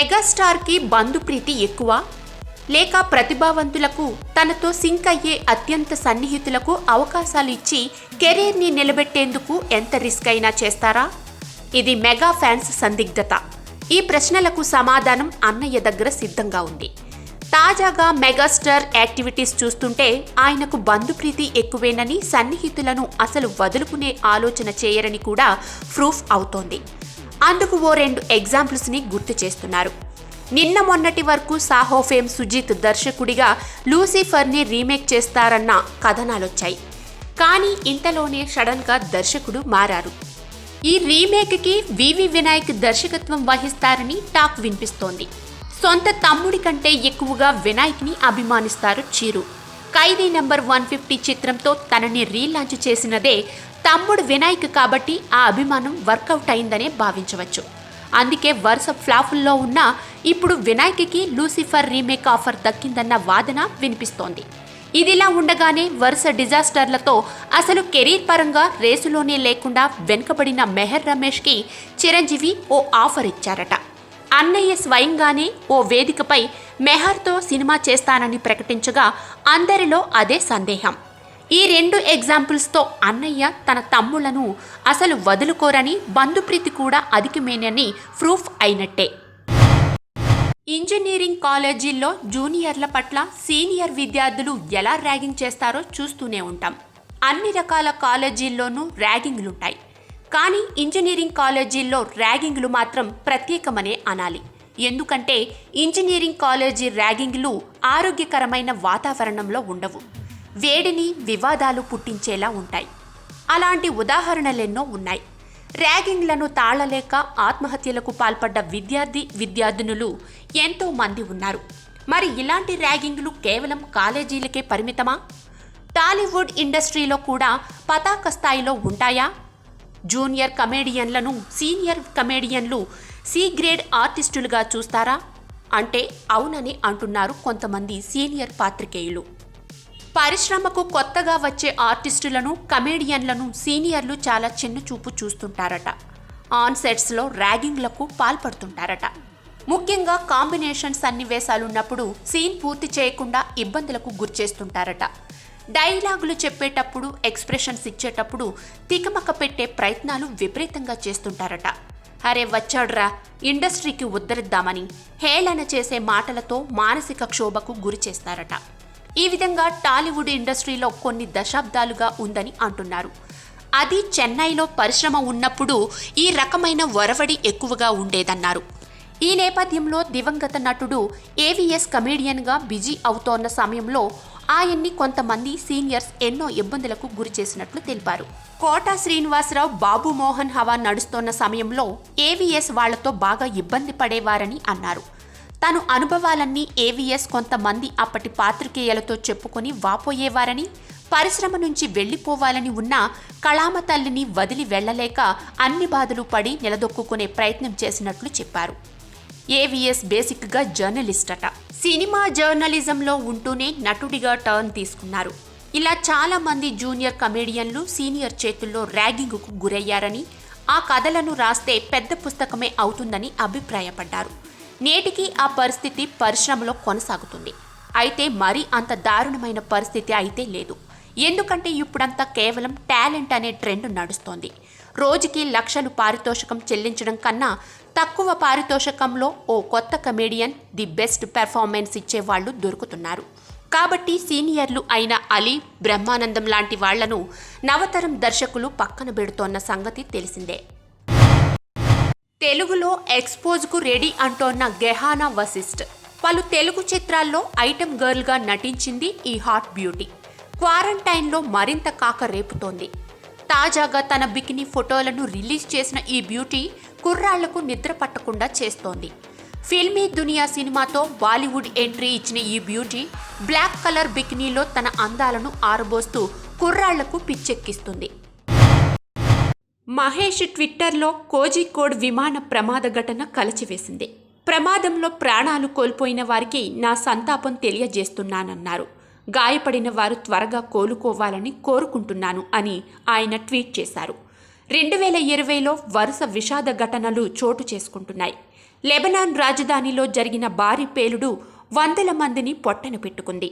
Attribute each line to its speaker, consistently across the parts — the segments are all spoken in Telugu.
Speaker 1: మెగాస్టార్కి బంధుప్రీతి ఎక్కువ లేక ప్రతిభావంతులకు తనతో సింక్ అయ్యే అత్యంత సన్నిహితులకు అవకాశాలు ఇచ్చి కెరీర్ని నిలబెట్టేందుకు ఎంత రిస్క్ అయినా చేస్తారా? ఇది మెగా ఫ్యాన్స్ సందిగ్ధత. ఈ ప్రశ్నలకు సమాధానం అన్నయ్య దగ్గర సిద్ధంగా ఉంది. తాజాగా మెగాస్టార్ యాక్టివిటీస్ చూస్తుంటే ఆయనకు బంధుప్రీతి ఎక్కువేనని, సన్నిహితులను అసలు వదులుకునే ఆలోచన చేయరని కూడా ప్రూఫ్ అవుతోంది. అందుకు ఓ 2 ఎగ్జాంపుల్స్ని గుర్తు చేస్తున్నారు. నిన్న మొన్నటి వరకు సాహో ఫేమ్ సుజిత్ దర్శకుడిగా లూసిఫర్ని రీమేక్ చేస్తారన్న కథనాలొచ్చాయి. కానీ ఇంతలోనే సడన్గా దర్శకుడు మారారు. ఈ రీమేక్కి వివి వినాయక్ దర్శకత్వం వహిస్తారని టాక్ వినిపిస్తోంది. సొంత తమ్ముడి కంటే ఎక్కువగా వినాయక్ని అభిమానిస్తారు చిరు. ఖైదీ నంబర్ 150 చిత్రంతో తనని రీలాంచ్ చేసినదే తమ్ముడు వినాయక్ కాబట్టి ఆ అభిమానం వర్కౌట్ అయిందనే భావించవచ్చు. అందుకే వరుస ఫ్లాపుల్లో ఉన్న ఇప్పుడు వినాయక్కి లూసిఫర్ రీమేక్ ఆఫర్ దక్కిందన్న వాదన వినిపిస్తోంది. ఇదిలా ఉండగానే వరుస డిజాస్టర్లతో అసలు కెరీర్ పరంగా రేసులోనే లేకుండా వెనుకబడిన మెహర్ రమేష్కి చిరంజీవి ఓ ఆఫర్ ఇచ్చారట. అన్నయ్య స్వయంగానే ఓ వేదికపై మెహర్తో సినిమా చేస్తానని ప్రకటించగా అందరిలో అదే సందేహం. ఈ 2 ఎగ్జాంపుల్స్తో అన్నయ్య తన తమ్ముళ్లను అసలు వదులుకోరని, బంధుప్రీతి కూడా అధికమేనని ప్రూఫ్ అయినట్టే. ఇంజనీరింగ్ కాలేజీల్లో జూనియర్ల పట్ల సీనియర్ విద్యార్థులు ఎలా ర్యాగింగ్ చేస్తారో చూస్తూనే ఉంటాం. అన్ని రకాల కాలేజీల్లోనూ ర్యాగింగ్లుంటాయి. కానీ ఇంజనీరింగ్ కాలేజీల్లో ర్యాగింగ్లు మాత్రం ప్రత్యేకమనే అనాలి. ఎందుకంటే ఇంజనీరింగ్ కాలేజీ ర్యాగింగ్లు ఆరోగ్యకరమైన వాతావరణంలో ఉండవు. వేడిని, వివాదాలు పుట్టించేలా ఉంటాయి. అలాంటి ఉదాహరణలెన్నో ఉన్నాయి. ర్యాగింగ్లను తాళలేక ఆత్మహత్యలకు పాల్పడ్డ విద్యార్థినులు ఎంతో మంది ఉన్నారు. మరి ఇలాంటి ర్యాగింగ్లు కేవలం కాలేజీలకే పరిమితమా? టాలీవుడ్ ఇండస్ట్రీలో కూడా పతాక స్థాయిలో ఉంటాయా? జూనియర్ కమేడియన్లను సీనియర్ కమేడియన్లు సి గ్రేడ్ ఆర్టిస్టులుగా చూస్తారా అంటే అవునని అంటున్నారు కొంతమంది సీనియర్ పాత్రికేయులు. పరిశ్రమకు కొత్తగా వచ్చే ఆర్టిస్టులను, కమేడియన్లను సీనియర్లు చాలా చిన్నచూపు చూస్తుంటారట. ఆన్ సెట్స్లో ర్యాగింగ్లకు పాల్పడుతుంటారట. ముఖ్యంగా కాంబినేషన్ సన్నివేశాలున్నప్పుడు సీన్ పూర్తి చేయకుండా ఇబ్బందులకు గురిచేస్తుంటారట. డైలాగులు చెప్పేటప్పుడు, ఎక్స్ప్రెషన్స్ ఇచ్చేటప్పుడు తికమక పెట్టే ప్రయత్నాలు విపరీతంగా చేస్తుంటారట. అరే వచ్చాడ్రా ఇండస్ట్రీకి ఉద్ధరిద్దామని హేళన చేసే మాటలతో మానసిక క్షోభకు గురి చేస్తారట. ఈ విధంగా టాలీవుడ్ ఇండస్ట్రీలో కొన్ని దశాబ్దాలుగా ఉందని అంటున్నారు. అది చెన్నైలో పరిశ్రమ ఉన్నప్పుడు ఈ రకమైన ఒరవడి ఎక్కువగా ఉండేదన్నారు. ఈ నేపథ్యంలో దివంగత నటుడు ఏవిఎస్ కమేడియన్గా బిజీ అవుతోన్న సమయంలో ఆయన్ని కొంతమంది సీనియర్స్ ఎన్నో ఇబ్బందులకు గురి చేసినట్లు తెలిపారు. కోటా శ్రీనివాసరావు, బాబు మోహన్ హవా నడుస్తోన్న సమయంలో ఏవిఎస్ వాళ్లతో బాగా ఇబ్బంది పడేవారని అన్నారు. తను అనుభవాలన్నీ ఏవిఎస్ కొంతమంది అప్పటి పాత్రికేయులతో చెప్పుకొని వాపోయేవారని, పరిశ్రమ నుంచి వెళ్లిపోవాలని ఉన్న కళామ తల్లిని వదిలి వెళ్లలేక అన్ని బాధలు పడి నిలదొక్కునే ప్రయత్నం చేసినట్లు చెప్పారు. ఏవిఎస్ బేసిక్గా జర్నలిస్ట్ అట. సినిమా జర్నలిజంలో ఉంటూనే నటుడిగా టర్న్ తీసుకున్నారు. ఇలా చాలా మంది జూనియర్ కమేడియన్లు సీనియర్ చేతుల్లో ర్యాగింగ్కు గురయ్యారని, ఆ కథలను రాస్తే పెద్ద పుస్తకమే అవుతుందని అభిప్రాయపడ్డారు. నేటికి ఆ పరిస్థితి పరిశ్రమలో కొనసాగుతుంది. అయితే మరీ అంత దారుణమైన పరిస్థితి అయితే లేదు. ఎందుకంటే ఇప్పుడంతా కేవలం టాలెంట్ అనే ట్రెండ్ నడుస్తోంది. రోజుకి లక్షలు పారితోషికం చెల్లించడం కన్నా తక్కువ పారితోషికంలో ఓ కొత్త కమేడియన్, ది బెస్ట్ పెర్ఫార్మెన్స్ ఇచ్చేవాళ్లు దొరుకుతున్నారు. కాబట్టి సీనియర్లు అయిన అలీ, బ్రహ్మానందం లాంటి వాళ్లను నవతరం దర్శకులు పక్కన పెడుతోన్న సంగతి తెలిసిందే. తెలుగులో ఎక్స్పోజ్కు రెడీ అంటోన్న గెహానా వశిష్ఠ్ పలు తెలుగు చిత్రాల్లో ఐటెం గర్ల్గా నటించింది ఈ హాట్ బ్యూటీ. క్వారంటైన్లో మరింత కాక రేపుతోంది. తాజాగా తన బికినీ ఫోటోలను రిలీజ్ చేసిన ఈ బ్యూటీ కుర్రాళ్లకు నిద్ర పట్టకుండా చేస్తోంది. ఫిల్మీ దునియా సినిమాతో బాలీవుడ్ ఎంట్రీ ఇచ్చిన ఈ బ్యూటీ బ్లాక్ కలర్ బికినీలో తన అందాలను ఆరబోస్తూ కుర్రాళ్లకు పిచ్చెక్కిస్తుంది. మహేష్ ట్విట్టర్లో కోజికోడ్ విమాన ప్రమాద ఘటన కలచివేసింది. ప్రమాదంలో ప్రాణాలు కోల్పోయిన వారికి నా సంతాపం తెలియజేస్తున్నానన్నారు. గాయపడిన వారు త్వరగా కోలుకోవాలని కోరుకుంటున్నాను అని ఆయన ట్వీట్ చేశారు. 2020లో వరుస విషాద ఘటనలు చోటు చేసుకుంటున్నాయి. లెబనాన్ రాజధానిలో జరిగిన భారీ పేలుడు వందల మందిని పొట్టన పెట్టుకుంది.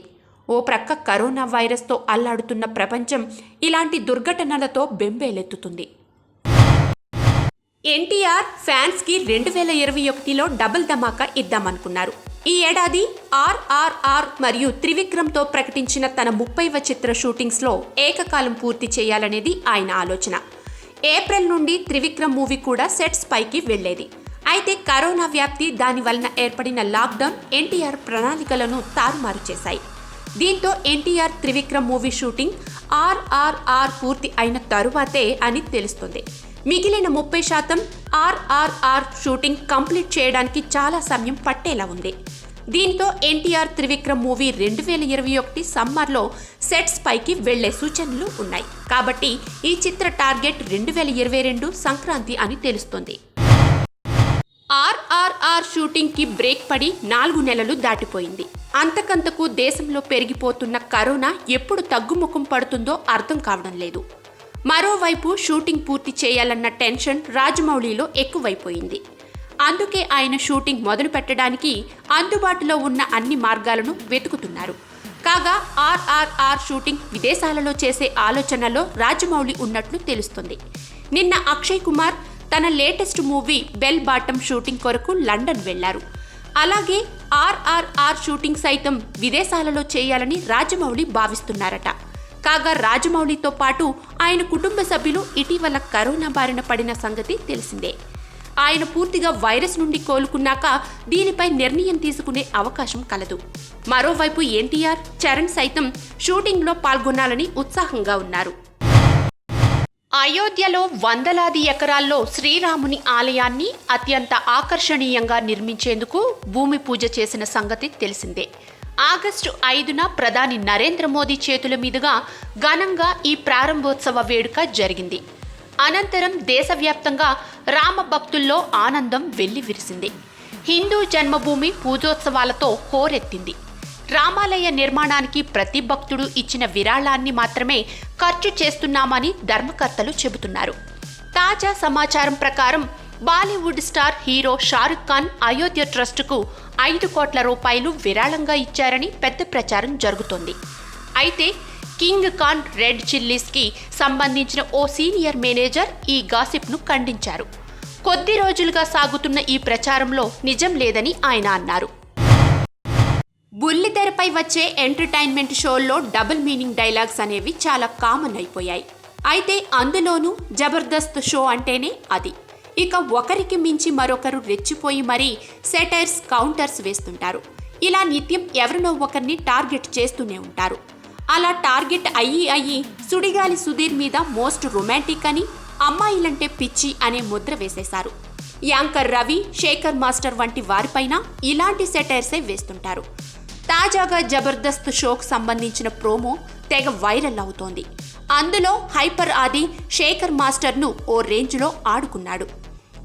Speaker 1: ఓ ప్రక్క కరోనా వైరస్తో అల్లాడుతున్న ప్రపంచం ఇలాంటి దుర్ఘటనలతో బెంబేలెత్తుతుంది. ఎన్టీఆర్ ఫ్యాన్స్కి 2021లో డబుల్ ధమాకా ఇద్దామనుకున్నారు. ఈ ఏడాది RRR మరియు త్రివిక్రమ్తో ప్రకటించిన తన 30వ చిత్ర షూటింగ్స్లో ఏకకాలం పూర్తి చేయాలనేది ఆయన ఆలోచన. ఏప్రిల్ నుండి త్రివిక్రమ్ మూవీ కూడా సెట్స్ పైకి వెళ్లేది. అయితే కరోనా వ్యాప్తి, దాని వలన ఏర్పడిన లాక్డౌన్ ఎన్టీఆర్ ప్రణాళికలను తారుమారు చేశాయి. దీంతో NTR Trivikram movie shooting RRR పూర్తి అయిన తరువాతే అని తెలుస్తుంది. మిగిలిన 30% RRR షూటింగ్ కంప్లీట్ చేయడానికి చాలా సమయం పట్టేలా ఉంది. దీంతో ఎన్టీఆర్ త్రివిక్రమ్ మూవీ 2021 సమ్మర్లో సెట్స్ పైకి వెళ్లే సూచనలు ఉన్నాయి. కాబట్టి ఈ చిత్ర టార్గెట్ 2022 సంక్రాంతి అని తెలుస్తుంది. RRR షూటింగ్కి బ్రేక్ పడి 4 నెలలు దాటిపోయింది. అంతకంతకు దేశంలో పెరిగిపోతున్న కరోనా ఎప్పుడు తగ్గుముఖం పడుతుందో అర్థం కావడం లేదు. మరోవైపు షూటింగ్ పూర్తి చేయాలన్న టెన్షన్ రాజమౌళిలో ఎక్కువైపోయింది. అందుకే ఆయన షూటింగ్ మొదలు పెట్టడానికి అందుబాటులో ఉన్న అన్ని మార్గాలను వెతుకుతున్నారు. కాగా RRR షూటింగ్ విదేశాలలో చేసే ఆలోచనలో రాజమౌళి ఉన్నట్లు తెలుస్తుంది. నిన్న అక్షయ్ కుమార్ తన latest movie bell bottom shooting కొరకు లండన్ వెళ్లారు. అలాగే RRR షూటింగ్ సైతం విదేశాలలో చేయాలని రాజమౌళి భావిస్తున్నారట. కాగా రాజమౌళితో పాటు ఆయన కుటుంబ సభ్యులు ఇటీవల కరోనా బారిన పడిన సంగతి తెలిసిందే. ఆయన పూర్తిగా వైరస్ నుండి కోలుకున్నాక దీనిపై నిర్ణయం తీసుకునే అవకాశం కలదు. మరోవైపు ఎన్టీఆర్, చరణ్ సైతం షూటింగ్లో పాల్గొనాలని ఉత్సాహంగా ఉన్నారు. అయోధ్యలో వందలాది ఎకరాల్లో శ్రీరాముని ఆలయాన్ని అత్యంత ఆకర్షణీయంగా నిర్మించేందుకు భూమి పూజ చేసిన సంగతి తెలిసిందే. ఆగస్టు 5న ప్రధాని నరేంద్ర మోదీ చేతుల మీదుగా ఘనంగా ఈ ప్రారంభోత్సవ వేడుక జరిగింది. అనంతరం దేశవ్యాప్తంగా రామ భక్తుల్లో ఆనందం వెల్లివిరిసింది. హిందూ జన్మభూమి పూజోత్సవాలతో హోరెత్తింది. రామాలయ నిర్మాణానికి ప్రతి భక్తుడు ఇచ్చిన విరాళాన్ని మాత్రమే ఖర్చు చేస్తున్నామని ధర్మకర్తలు చెబుతున్నారు. తాజా సమాచారం ప్రకారం బాలీవుడ్ స్టార్ హీరో షారుఖ్ ఖాన్ అయోధ్య ట్రస్టుకు 5 కోట్ల రూపాయలు విరాళంగా ఇచ్చారని పెద్ద ప్రచారం జరుగుతోంది. అయితే కింగ్ ఖాన్ రెడ్ చిల్లీస్కి సంబంధించిన ఓ సీనియర్ మేనేజర్ ఈ గాసిప్ను ఖండించారు. కొద్ది రోజులుగా సాగుతున్న ఈ ప్రచారంలో నిజం లేదని ఆయన అన్నారు. బుల్లితెరపై వచ్చే ఎంటర్టైన్మెంట్ షోల్లో డబుల్ మీనింగ్ డైలాగ్స్ అనేవి చాలా కామన్ అయిపోయాయి. అయితే అందులోనూ జబర్దస్త్ షో అంటేనే అది. ఇక ఒకరికి మించి మరొకరు రెచ్చిపోయి మరీ సెటైర్స్, కౌంటర్స్ వేస్తుంటారు. ఇలా నిత్యం ఎవరినో ఒకరిని టార్గెట్ చేస్తూనే ఉంటారు. అలా టార్గెట్ అయ్యి సుడిగాలి సుధీర్ మీద మోస్ట్ రొమాంటిక్ అని, అమ్మాయిలంటే పిచ్చి అనే ముద్ర వేసేశారు. యాంకర్ రవి, శేఖర్ మాస్టర్ వంటి వారిపైన ఇలాంటి సెటైర్సే వేస్తుంటారు. తాజాగా జబర్దస్త్ షోకు సంబంధించిన ప్రోమో తెగ వైరల్ అవుతోంది. అందులో హైపర్ ఆది శేఖర్ మాస్టర్ను ఓ రేంజ్లో ఆడుకున్నాడు.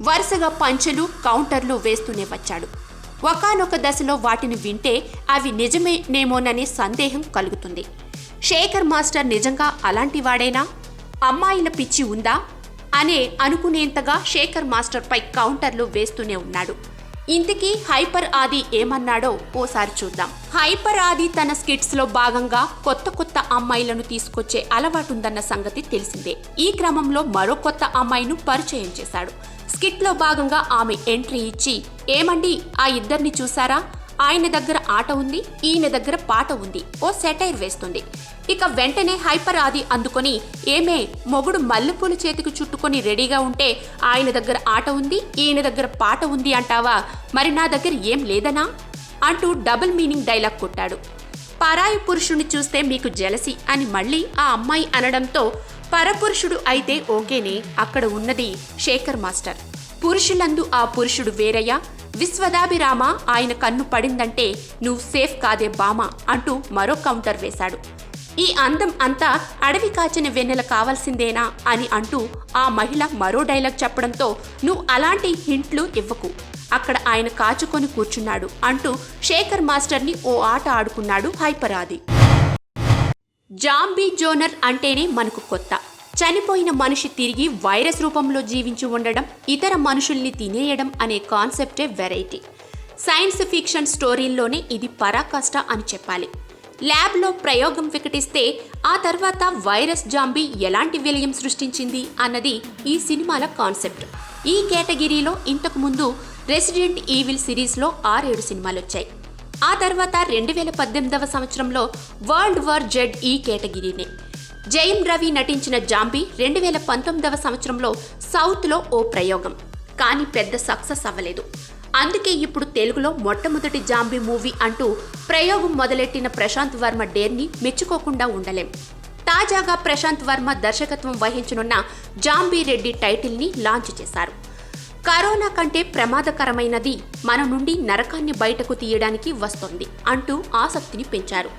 Speaker 1: వరుసగా పంచెలు, కౌంటర్లు వేస్తూనే వచ్చాడు. ఒకానొక దశలో వాటిని వింటే అవి నిజమేనేమోననే సందేహం కలుగుతుంది. శేఖర్ మాస్టర్ నిజంగా అలాంటి వాడేనా? అమ్మాయిల పిచ్చి ఉందా అనే అనుకునేంతగా శేఖర్ మాస్టర్పై కౌంటర్లు వేస్తూనే ఉన్నాడు. ఇంతకీ హైపర్ ఆది ఏమన్నాడో ఓసారి చూద్దాం. హైపర్ ఆది తన స్కిట్స్ లో భాగంగా కొత్త అమ్మాయిలను తీసుకొచ్చే అలవాటుందన్న సంగతి తెలిసిందే. ఈ క్రమంలో మరో కొత్త అమ్మాయిను పరిచయం చేశాడు. స్కిట్ లో భాగంగా ఆమె ఎంట్రీ ఇచ్చి, ఏమండి ఆ ఇద్దరిని చూసారా? ఆయన దగ్గర ఆట ఉంది, ఈయన దగ్గర పాట ఉంది, ఓ సెటైర్ వేస్తుంది. ఇక వెంటనే హైపర్ ఆది అందుకొని, ఏమే మొగుడు మల్లెపూలు చేతికి చుట్టుకొని రెడీగా ఉంటే ఆయన దగ్గర ఆట ఉంది, ఈయన దగ్గర పాట ఉంది అంటావా? మరి నా దగ్గర ఏం లేదనా అంటూ డబుల్ మీనింగ్ డైలాగ్ కొట్టాడు. పరాయి పురుషుని చూస్తే మీకు జెలసీ అని మళ్ళీ ఆ అమ్మాయి అనడంతో, పరపురుషుడు అయితే ఓకేనే, అక్కడ ఉన్నది శేఖర్ మాస్టర్. పురుషులందు ఆ పురుషుడు వేరయ్యా, విశ్వదాభిరామ ఆయన కన్ను పడిందంటే నువ్వు సేఫ్ కాదే బామా అంటూ మరో కౌంటర్ వేశాడు. ఈ అందం అంతా అడవి కాచిన వెన్నెల కావాల్సిందేనా అని అంటూ ఆ మహిళ మరో డైలాగ్ చెప్పడంతో, నువ్వు అలాంటి హింట్లు ఇవ్వకు, అక్కడ ఆయన కాచుకొని కూర్చున్నాడు అంటూ శేఖర్ మాస్టర్ని ఓ ఆట ఆడుకున్నాడు హైపర్ ఆది. జాంబీ జోనర్ అంటేనే మనకు కొత్త. చనిపోయిన మనిషి తిరిగి వైరస్ రూపంలో జీవించి ఉండడం, ఇతర మనుషుల్ని తినేయడం అనే కాన్సెప్టే వెరైటీ. సైన్స్ ఫిక్షన్ స్టోరీల్లోనే ఇది పరాకాష్ట అని చెప్పాలి. ల్యాబ్లో ప్రయోగం వికటిస్తే ఆ తర్వాత వైరస్ జాంబీ ఎలాంటి విలయం సృష్టించింది అన్నది ఈ సినిమాల కాన్సెప్ట్. ఈ కేటగిరీలో ఇంతకు ముందు రెసిడెంట్ ఈవిల్ సిరీస్లో 6-7 సినిమాలు వచ్చాయి. ఆ తర్వాత 2018వ సంవత్సరంలో వరల్డ్ వార్ జెడ్ ఈ కేటగిరీనే. జయం రవి నటించిన జాంబీ 2019వ సంవత్సరంలో సౌత్లో ఓ ప్రయోగం, కానీ పెద్ద సక్సెస్ అవ్వలేదు. అందుకే ఇప్పుడు తెలుగులో మొట్టమొదటి జాంబీ మూవీ అంటూ ప్రయోగం మొదలెట్టిన ప్రశాంత్ వర్మ డేర్ని మెచ్చుకోకుండా ఉండలేం. తాజాగా ప్రశాంత్ వర్మ దర్శకత్వం వహించనున్న జాంబీ రెడ్డి టైటిల్ని లాంచ్ చేశారు. కరోనా కంటే ప్రమాదకరమైనది మన నుండి నరకాన్ని బయటకు తీయడానికి వస్తోంది అంటూ ఆసక్తిని పెంచారు.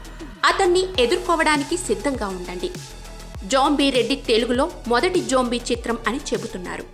Speaker 1: అతన్ని ఎదుర్కోవడానికి సిద్ధంగా ఉండండి. జాంబీ రెడ్డి తెలుగులో మొదటి జోంబీ చిత్రం అని చెబుతున్నారు.